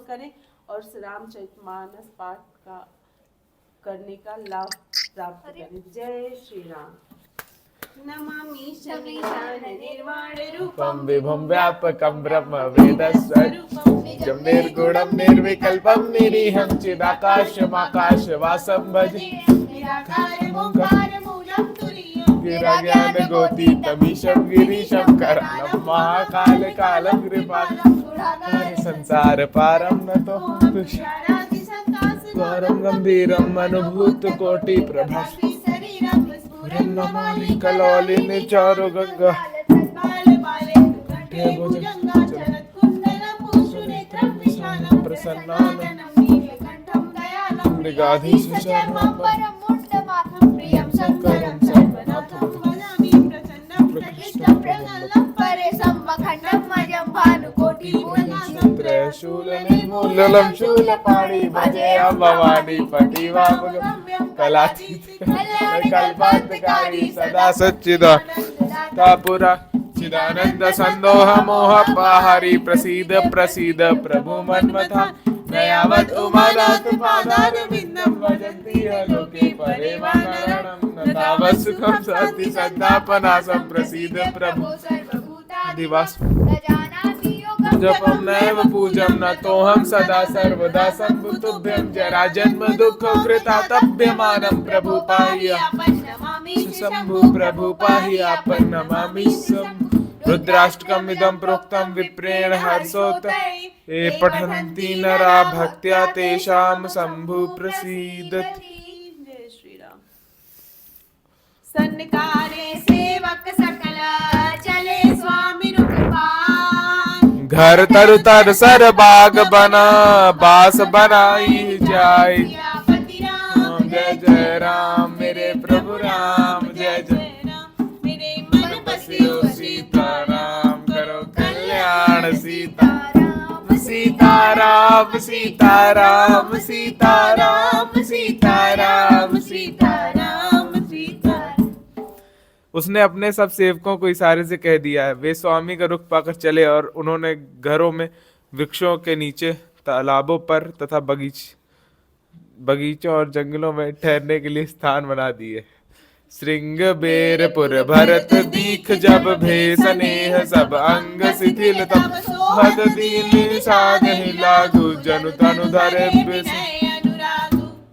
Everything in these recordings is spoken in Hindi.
करें और रामचरितमानस पाठ का करने का लाभ प्राप्त करें। जय श्री राम। नमामि शमीशान निर्वाण रूपम विभुं व्यापकं ब्रह्म वेदस्वरूपं निजं निर्गुणं निर्विकल्पं निरीहं चिदाकाशमाकाशवासं भजे निराकारमोङ्कारमूलं तुरीयं गिराज्ञानगोतीतमीशं गिरीशं करालं महाकालकालं कृपालं संसारपारं नतोऽहं तुषारादिसङ्कासगौरं गम्भीरम् अनुभूतकोटिप्रभास्वं नमामि कलोलिनी चारु गंगा प्रसन्नानं मृगाधीशं प्रियं शंकरं सर्वनाथं भजामि प्रचण्डं प्रकृष्टं प्रबलं परेशं वखण्डं मजं भानुकोटिपूर्णं त्रयशूलनिर्मूलं शूलपाणि भजे भवानी पतिवामगम्यं कल्पान्तकारी सदा सच्चिदानन्दा चिदानंद संदोह मोह पाहरी प्रसीद प्रसीद प्रभु मन्मथा नयावत उमानाथ पादारविन्दं भजन्ति लोके परिवारणं न तावत् सुखं सति सन्तापनासं प्रसीद प्रभु दिवास जपं नैव पूजं न तोऽहं सदा सर्वदा शम्भुतुभ्यं जरा जन्म दुःख कृतातप्यमानं प्रभु पाहि शम्भु प्रभु पाहि आपन् नमामि शम्भु रुद्राष्टकम् इदं प्रोक्तं विप्रेण हर्षोत ये पठन्ति नरा भक्त्या तेषां शम्भु प्रसीदति। जय श्री राम। सन्निकारे सेवक सकल चले स्वामी रूपवान घर तरु तर सर बाग बना बास बनाई जाए। जय जय राम मेरे प्रभु राम जय जय राम मेरे मन बसियो सीताराम करो कल्याण सीताराम सीताराम सीताराम सीताराम सीताराम सीताराम सीताराम। उसने अपने सब सेवकों को इशारे से कह दिया है। वे स्वामी का रुख पाकर चले और उन्होंने घरों में, वृक्षों के नीचे, तालाबों पर तथा बगीचों और जंगलों में ठहरने के लिए स्थान बना दिए। श्रृंग बेरपुर भरत दीख जब भे स्नेह सब अंग शिथिल तब हद दीन साधहि लागू जनु तनु धरे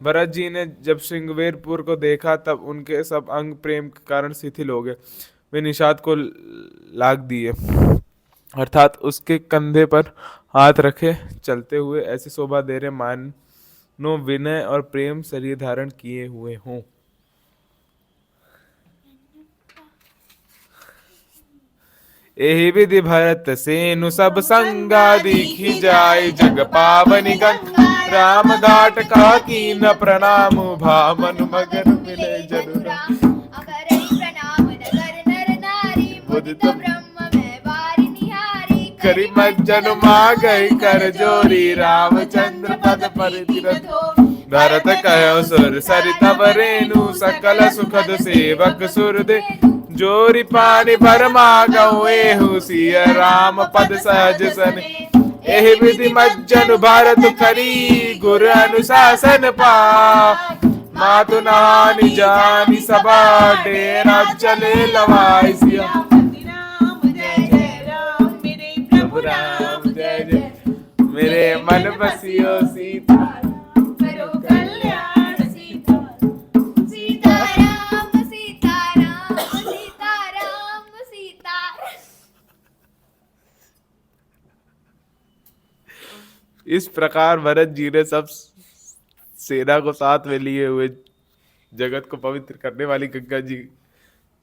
भरत जी ने जब श्रृंगवेरपुर को देखा तब उनके सब अंग प्रेम के कारण शिथिल हो गए। वे निषाद को लाग दिए, अर्थात उसके कंधे पर हाथ रखे चलते हुए ऐसी शोभा दे रहे मानो विनय और प्रेम शरीर धारण किए हुए हों। एहि विधि भरत सेनु सब संगा दीखी जाय जग पावनी गंगा राम घाट का कीन प्रणाम भामन मगन मिले जनु बुदित ब्रह्म में बारी निहारी करी मज्जन मागई कर जोरी रामचंद्र पद परितिरथ भरत कहो सुर सरित रेणु सकल सुखद सेवक सुर दे जोरी पानी भर मागऊ एहु सिय राम पद सहज सन एहि विधि मज्जन भारत करी गुर अनुशासन पा मातु नहानि जानी सबा डेरा चले लवाई सिया प्रभु राम जय जय मेरे मन बसियो सीता करो कल्याण सीताराम सीताराम सीताराम सीताराम सीताराम। इस प्रकार भरत जी ने सब सेना को साथ में लिए हुए जगत को पवित्र करने वाली गंगा जी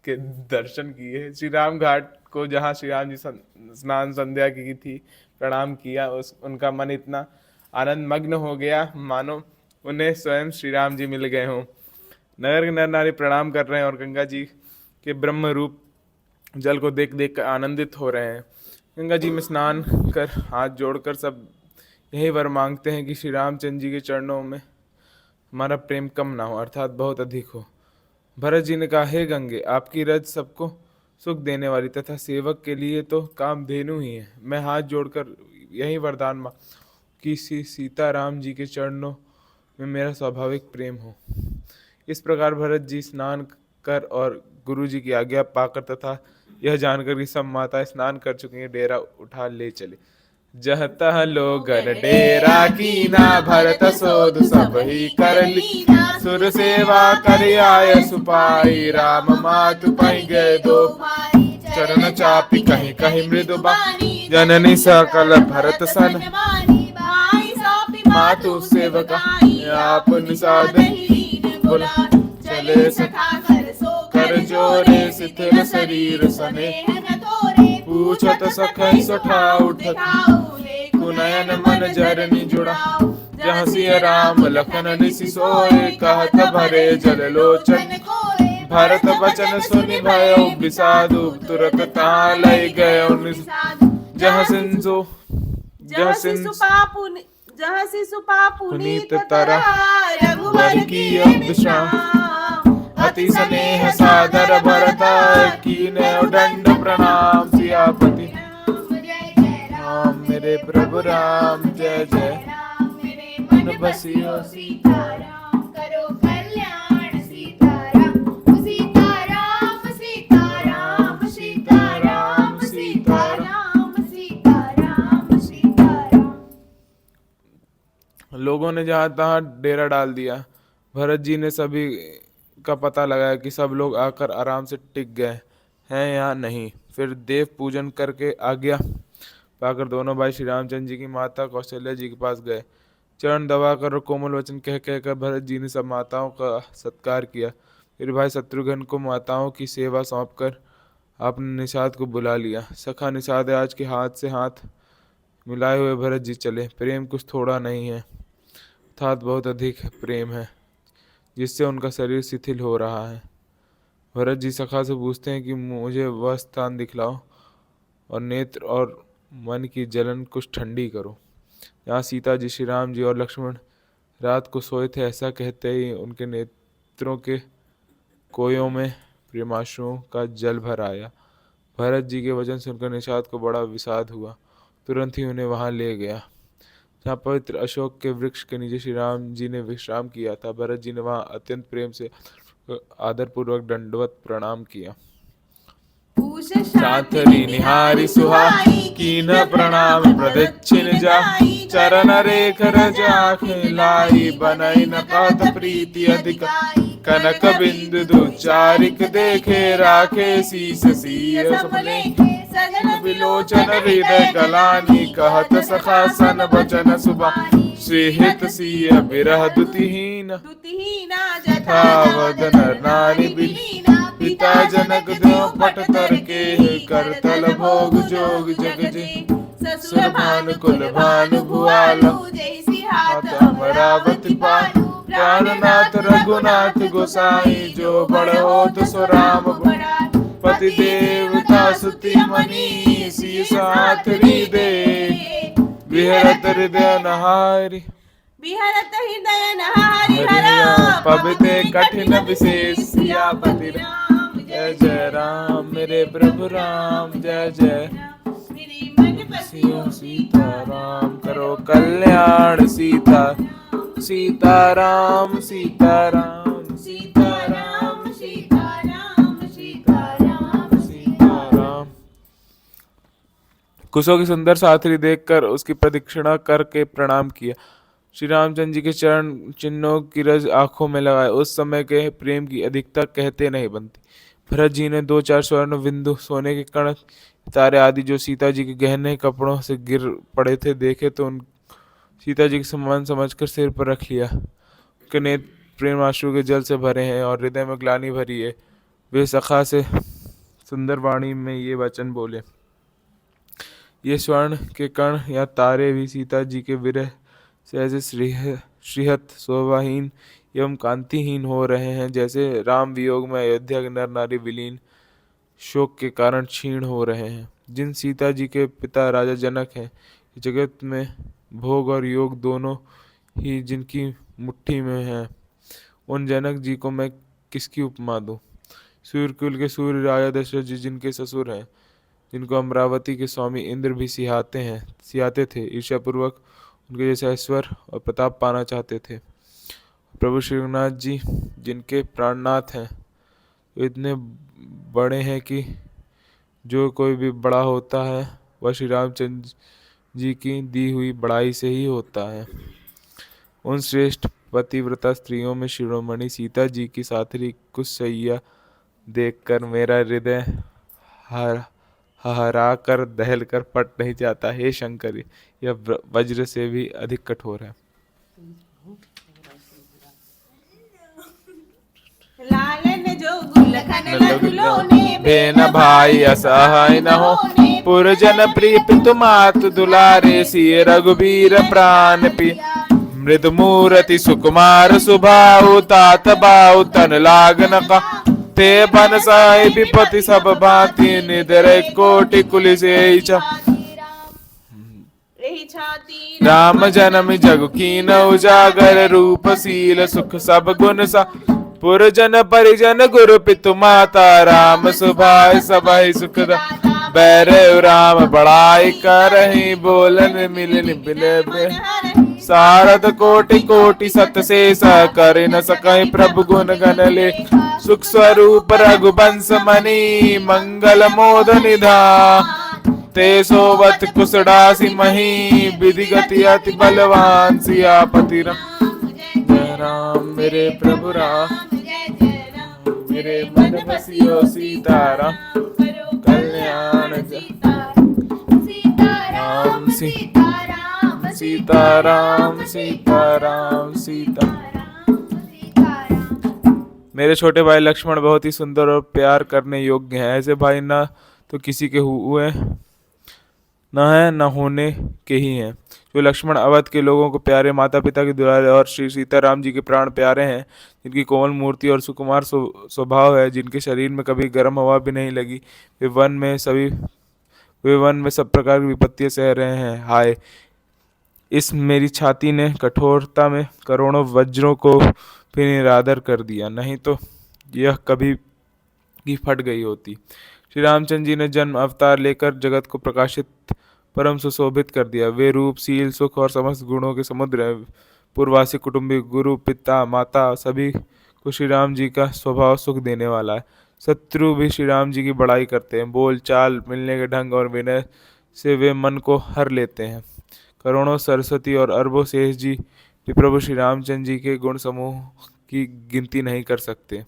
के दर्शन किए। श्री राम घाट को जहाँ श्री राम जी स्नान संध्या की थी प्रणाम किया, उनका मन इतना आनंद मग्न हो गया मानो उन्हें स्वयं श्री राम जी मिल गए हों। नगर के नर नारी प्रणाम कर रहे हैं और गंगा जी के ब्रह्म रूप जल को देख देख कर आनंदित हो रहे हैं। गंगा जी में स्नान कर हाथ जोड़कर सब यही वर मांगते हैं कि श्री रामचंद्र जी के चरणों में हमारा प्रेम कम ना हो, अर्थात बहुत अधिक हो। भरत जी ने कहा, हे गंगे, आपकी रज सबको सुख देने वाली तथा सेवक के लिए तो कामधेनु ही है। मैं हाथ जोड़कर यही वरदान कि सीताराम जी के चरणों में मेरा स्वाभाविक प्रेम हो। इस प्रकार भरत जी स्नान कर और गुरु जी की आज्ञा पाकर तथा यह जानकर कि सब माताएं स्नान कर चुकी हैं, डेरा उठा ले चले। जह तह लोगन डेरा कीना, भरत सोध सब ही कर लीना। सुर सेवा कर आय सुपाई, राम मातु पै गए दो भाई। चरण चापी कहीं कहीं मृदु बानी, जननी सकल भरत सन। मातु सेवकाई आप निषाद बोला, चले सखा कर जोरे शिथिल शरीर सने। पूछत सखई सठा उठत, कुनयन मन जरनी जुड़ा। जहाँ सिय राम लखन निसि सोए, कहत भरे जल लोचन। भरत बचन सुनि भयो बिसादु, तुरत ता लय गए जहाँ सिंसु पुनीत तरह रघुवर की विश्राम। अति स्नेह सादर भरत, कीने दंड प्रणाम। सियापति राम मेरे प्रभु राम, जय जय मन बसियो सीताराम। करो कल्याण सीताराम, सीताराम सीताराम सीताराम सीताराम सीताराम सीताराम। लोगों ने जहाँ तहाँ डेरा डाल दिया। भरत जी ने सभी का पता लगाया कि सब लोग आकर आराम से टिक गए हैं या नहीं। फिर देव पूजन करके आज्ञा पाकर दोनों भाई श्री रामचंद्र जी की माता कौशल्या जी के पास गए। चरण दबाकर और कोमल वचन कह कहकर भरत जी ने सब माताओं का सत्कार किया। फिर भाई शत्रुघ्न को माताओं की सेवा सौंपकर आपने निषाद को बुला लिया। सखा निषाद आज के हाथ से हाथ मिलाए हुए भरत जी चले। प्रेम कुछ थोड़ा नहीं है, अर्थात बहुत अधिक प्रेम है, जिससे उनका शरीर शिथिल हो रहा है। भरत जी सखा से पूछते हैं कि मुझे वह स्थान दिखलाओ और नेत्र और मन की जलन कुछ ठंडी करो, यहाँ सीता जी, श्री राम जी और लक्ष्मण रात को सोए थे। ऐसा कहते ही उनके नेत्रों के कोयों में प्रेमाश्रुओं का जल भर आया। भरत जी के वचन सुनकर निषाद को बड़ा विषाद हुआ। तुरंत ही उन्हें वहां ले गया जहाँ पवित्र अशोक के वृक्ष के नीचे श्री राम जी ने विश्राम किया था। भरत जी ने वहां अत्यंत प्रेम से आदरपूर्वक दंडवत प्रणाम किया। साथरी निहारी सुहाई, कीन प्रणाम प्रदक्षिण जाई। चरण रेख रजाखे लाई, बनई न कहत प्रीति अधिक। कनक बिंदु दुचारिक देखे, राखे शीस सिय सपने। विलोचन हृदय गलानी, कहत सखा सन बचन सुबानी। श्रीहित सिय विरह दुतिहीन, जथा वदन नारी बिलीना। पिता जनक देव पट तर के, करतल भोग जोग जग जे। ससुर भानु कुल भानु भुआलो, हाथ अमरावती पालु। प्राणनाथ रघुनाथ गोसाई, जो बड़ होत सो राम बड़ा। पति देवता सुति मनी, शीस हाथ हृदय। विहरत हृदय नहारी, हरिया पवित्र कठिन विशेष। सियापति राम, जय जय राम मेरे प्रभु राम, जय जय सीताराम। करो कल्याण सीता सीताराम सीताराम सीताराम सीताराम सीताराम सीताराम। कुशों की सुंदर साथरी देखकर उसकी प्रदक्षिणा करके प्रणाम किया। श्री रामचंद्र जी के चरण चिन्हों की रज आंखों में लगाए। उस समय के प्रेम की अधिकता कहते नहीं बनती। भरत जी ने 2-4 स्वर्ण बिंदु, सोने के कण, तारे आदि जो सीता जी के गहने कपड़ों से गिर पड़े थे देखे तो उन सीता जी के सम्मान समझकर सिर पर रख लिया। उनके नेत्र प्रेम आंसू के जल से भरे हैं और हृदय में ग्लानि भरी है। वे सखा से सुंदर वाणी में ये वचन बोले, ये स्वर्ण के कण या तारे भी सीता जी के विरह से ऐसे श्रीहत शोभाहीन एवं कांतिहीन हो रहे हैं, जैसे राम वियोग में अयोध्या के नर नारी विलीन शोक के कारण क्षीण हो रहे हैं। जिन सीता जी के पिता राजा जनक हैं, जगत में भोग और योग दोनों ही जिनकी मुट्ठी में हैं, उन जनक जी को मैं किसकी उपमा दूं। सूर्यकुल के सूर्य राजा दशरथ जी जिनके ससुर हैं, जिनको अमरावती के स्वामी इंद्र भी सिहाते थे, ईर्ष्यापूर्वक उनके जैसे ऐश्वर्य और प्रताप पाना चाहते थे। प्रभु श्री रघुनाथ जी जिनके प्राणनाथ हैं, वे इतने बड़े हैं कि जो कोई भी बड़ा होता है वह श्री रामचंद्र जी की दी हुई बड़ाई से ही होता है। उन श्रेष्ठ पतिव्रता स्त्रियों में शिरोमणि सीता जी की साथी कुशैया देखकर मेरा हृदय हरा कर दहल कर पट नहीं जाता। हे शंकर, यह वज्र से भी अधिक कठोर है। लालन जो गुलखन लखलो ने बेन भाई असहाय न हो, पुरजन प्रिय पितु मातु दुलारे, सिय रघुबीर प्राण पि मृद मूर्ति सुकुमार सुभाउ, तात बाउ तन लागन का ते बन साहि विपति सब भांति, निदर कोटि कुलिस छाती राम जन्म जग कीन उजागर, रूप शील सुख सब गुण सा, पुरजन परिजन गुरु पितु माता, राम सुभाय सबहि सुखद, बैर राम बड़ाई करहि, बोलन मिलन बिले, सारद कोटि कोटि सत शेष, कर न सकहि प्रभु गुण गण ले, सुख स्वरूप रघुवंश मणि, मंगल मोद निधान, ते सोवत कुसडासी मही, विधि गति अति बलवान, सियापति राम मेरे प्रभु राम, मेरे मन बसियो सीताराम, कल्याण सीताराम सीताराम सीताराम सीताराम सीताराम। मेरे छोटे भाई लक्ष्मण बहुत ही सुंदर और प्यार करने योग्य हैं। ऐसे भाई ना तो किसी के हुए न है न होने के ही हैं। जो लक्ष्मण अवध के लोगों को प्यारे, माता पिता के दुलारे और श्री सीताराम जी के प्राण प्यारे हैं, जिनकी कोमल मूर्ति और सुकुमार स्वभाव है, जिनके शरीर में कभी गर्म हवा भी नहीं लगी, वे वन में सब प्रकार की विपत्तियां सह रहे हैं। हाय, इस मेरी छाती ने कठोरता में करोड़ों वज्रों को भी निरादर कर दिया, नहीं तो यह कभी की फट गई होती। श्री रामचंद्र जी ने जन्म अवतार लेकर जगत को प्रकाशित परम सुशोभित कर दिया। वे रूप, शील, सुख और समस्त गुणों के समुद्र हैं। पूर्ववासी, कुटुंबी, गुरु, पिता, माता सभी को श्री राम जी का स्वभाव सुख देने वाला है। शत्रु भी श्री राम जी की बड़ाई करते हैं। बोल चाल, मिलने के ढंग और विनय से वे मन को हर लेते हैं। करोड़ों सरस्वती और अरबों शेष जी भी प्रभु श्री रामचंद्र जी के गुण समूह की गिनती नहीं कर सकते।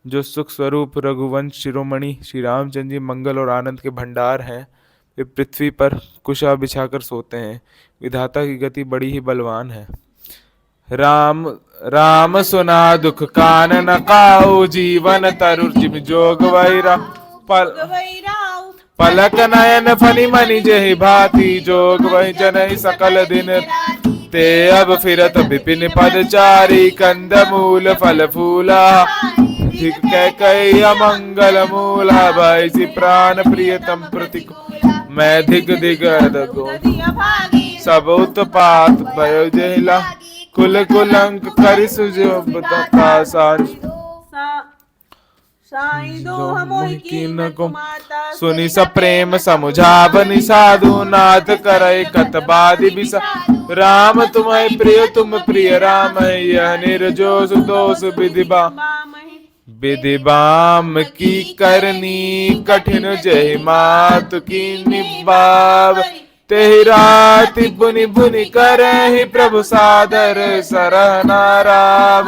जो सुख स्वरूप रघुवंश शिरोमणि श्री रामचंद्र जी मंगल और आनंद के भंडार हैं, वे पृथ्वी पर कुशा बिछाकर सोते हैं। विधाता की गति बड़ी ही बलवान है। राम राम सुना दुख कानन काऊ, जीवन तरु जिम जोग वैरा, पलक नयन फनि मनि जेहि भांति, जोग वही जनहि सकल दिन ते, अब फिरत विपिन पदचारी, कंद मूल फल फूला, कई अमंगल मूला, भयसि प्राण प्रियतम प्रति, मैं धिग धिग सब उत्पात भयो जहिला, कुल कुलंक करि सुजोबता सुनि सप्रेम समुझावनि साधु, नाथ करय कतबादि बिसा, राम तुम्हें प्रिय तुम प्रिय राम, यह निर्जोष दोष विधि बाम की करनी, कठिन जय मातु की निबाव, तेहि राति बुनि बुनि करहि प्रभु सादर, सरहना राव,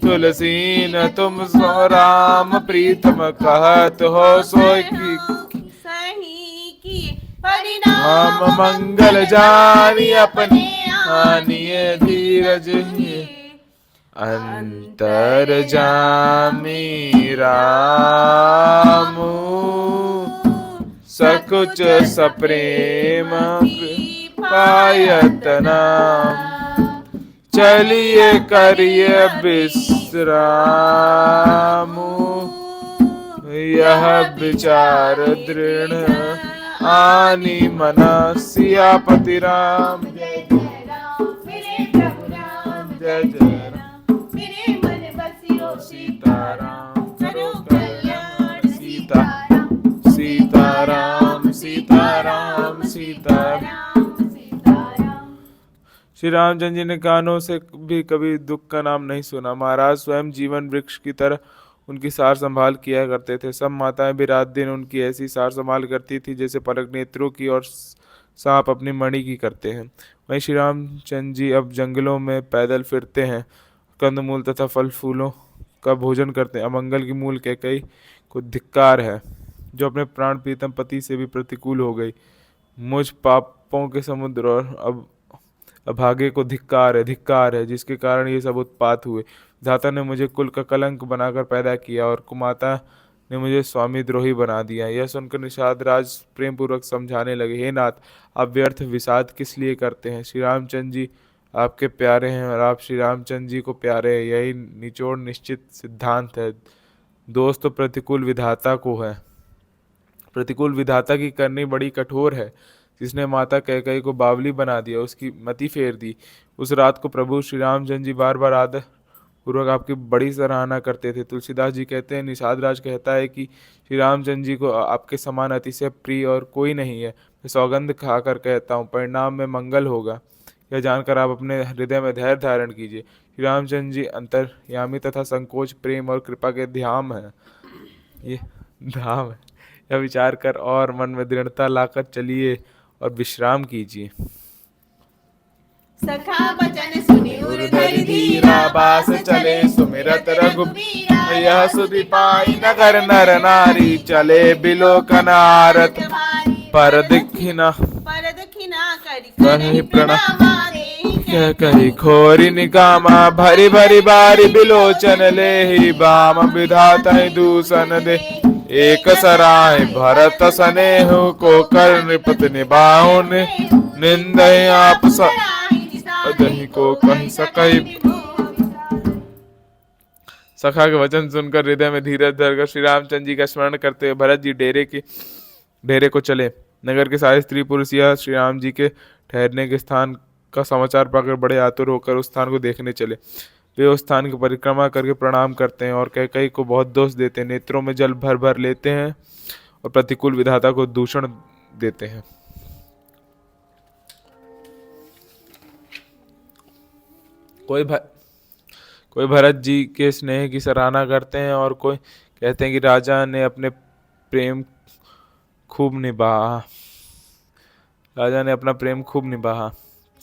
तुलसी न तुम सो राम, प्रीतम कहत हो सोई की परिणाम, मंगल जानी अपने आनिए धीरज ही, अंतर जामी रामू, सकुच सप्रेम पायतना, चलिए करिए विश्रामू, यह विचार दृढ़ आनी मना, सियापति राम जय जय राम, मेरे प्रभु राम जय जय राम, मेरे मन बसियो सीताराम, करो कल्याण सीताराम, सीताराम सीताराम सीताराम सीताराम। श्री रामचंद्र जी ने कानों से भी कभी दुख का नाम नहीं सुना। महाराज स्वयं जीवन वृक्ष की तरह उनकी सार संभाल किया करते थे। सब माताएं भी रात दिन उनकी ऐसी सार संभाल करती थी जैसे पलक नेत्रों की और सांप अपनी मणि की करते हैं। वहीं श्री रामचंद्र जी अब जंगलों में पैदल फिरते हैं, कंदमूल तथा फल फूलों का भोजन करते हैं। अमंगल की मूल कैकई को धिक्कार है, जो अपने प्राण प्रीतम पति से भी प्रतिकूल हो गई। मुझ पापों के समुद्र और अब अभागे को धिक्कार है, जिसके कारण ये सब उत्पात हुए। धाता ने मुझे कुल का कलंक बनाकर पैदा किया और कुमाता ने मुझे स्वामी द्रोही बना दिया। यह सुनकर निषाद राज प्रेम पूर्वक समझाने लगे, हे नाथ, आप व्यर्थ विषाद किस लिए करते हैं? श्री रामचंद्र जी आपके प्यारे हैं और आप श्री रामचंद्र जी को प्यारे हैं, यही निचोड़ निश्चित सिद्धांत है। दोस्त तो प्रतिकूल विधाता को है, प्रतिकूल विधाता की करनी बड़ी कठोर है। जिसने माता कैकेयी को बावली बना दिया, उसकी मति फेर दी। उस रात को प्रभु श्री रामचंद्र जी बार बार आदर पूर्वक आपकी बड़ी सराहना करते थे। तुलसीदास जी कहते हैं, निषाद राज कहता है कि श्री रामचंद्र जी को आपके समान अतिशय प्रिय और कोई नहीं है। मैं सौगंध खाकर कहता हूँ, परिणाम में मंगल होगा। यह जानकर आप अपने हृदय में धैर्य धारण कीजिए। श्री रामचंद्र जी अंतर्यामी तथा संकोच, प्रेम और कृपा के धाम है। ये धाम है, यह विचार कर और मन में दृढ़ता लाकर चलिए और विश्राम कीजिए। सखा बचन सुनि उर्धरि धीरा, बास चले सुमिरत रघुबीरा। यह सुधि पाई नगर नर नारी, चले बिलोकनारत पर दिखिना कहि प्रणाम। कह कही खोरी निकामा, भरी भरी बारी बिलोचन लेहि। बाम विधाता दूषण दे, एक सराय भरत स्नेहु को कर नृपत निभाओ। निंदहि आप सदहि को कहि सकहि। सखा के वचन सुनकर हृदय में धीरज धरकर श्री रामचंद्र जी का स्मरण करते हुए भरत जी डेरे को चले। नगर के सारे स्त्री पुरुष यह श्री राम जी के ठहरने के स्थान का समाचार पाकर बड़े आतुर होकर उस स्थान को देखने चले। वे उस स्थान की परिक्रमा करके प्रणाम करते हैं और कैकेयी को बहुत दोष देते हैं। नेत्रों में जल भर भर लेते हैं और प्रतिकूल विधाता को दूषण देते हैं। कोई भरत जी के स्नेह की सराहना करते हैं और कोई कहते हैं कि राजा ने अपना प्रेम खूब निभाया।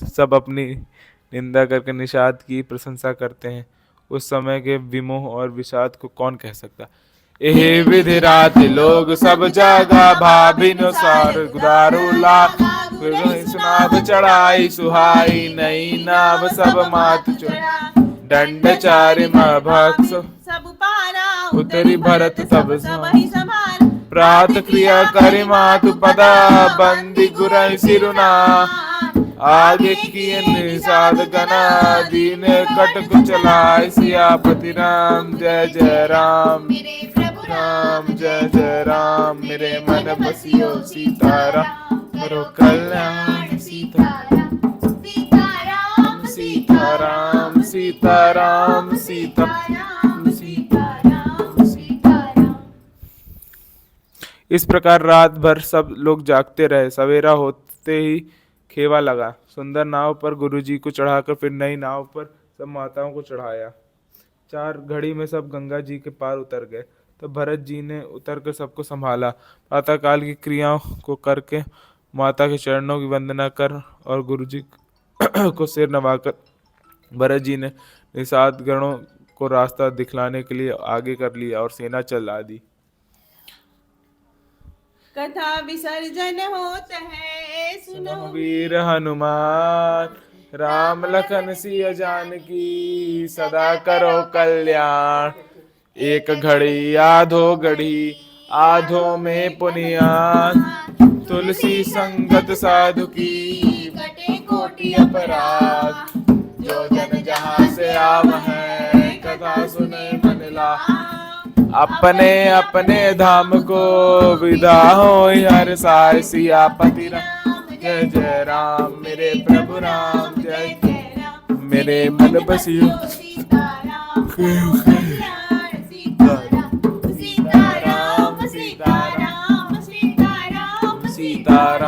सब अपनी निंदा करके निषाद की प्रशंसा करते हैं। उस समय के विमोह और विषाद को कौन कह सकता। एहि विधि रात लोग सब जगह, भाभिनुसार दारुला सुनाद चढ़ाई सुहाई। नई नाव सब मात दंड चारि भक्स उतरी भरत सब प्रात क्रिया करि मातु पदा। बंदी गुरहि सिरुना आगे किए निषाद गना। दीन कटक चलाय सियापति राम। जय जय राम राम, जय जय राम। मेरे मन बसियो सीताराम, करो कल्याण सीताराम सीताराम सीताराम सीताराम सीताराम। इस प्रकार रात भर सब लोग जागते रहे। सवेरा होते ही खेवा लगा। सुंदर नाव पर गुरुजी को चढ़ाकर फिर नई नाव पर सब माताओं को चढ़ाया। 4 घड़ी में सब गंगा जी के पार उतर गए। तब भरत जी ने उतरकर सबको संभाला। प्रातःकाल की क्रियाओं को करके माता के चरणों की वंदना कर और गुरुजी को सिर नवाकर भरत जी ने निषाद गणों को रास्ता दिखलाने के लिए आगे कर लिया और सेना चला दी। कथा विसर्जन होत है, सुनो वीर हनुमान। राम लखन सिया जानकी, सदा करो कल्याण। एक घड़ी आधो घड़ी, आधो में पुनियान। तुलसी संगत साधु की, कटे कोटि अपराध। जो जन जहाँ से आव है, कथा सुने मन लाहा। अपने अपने धाम को विदा हो हर साय। सियापति राम जय जय राम, मेरे प्रभु राम जय जय राम। मेरे मन बसियो सीताराम सीताराम सीताराम सीताराम सीताराम।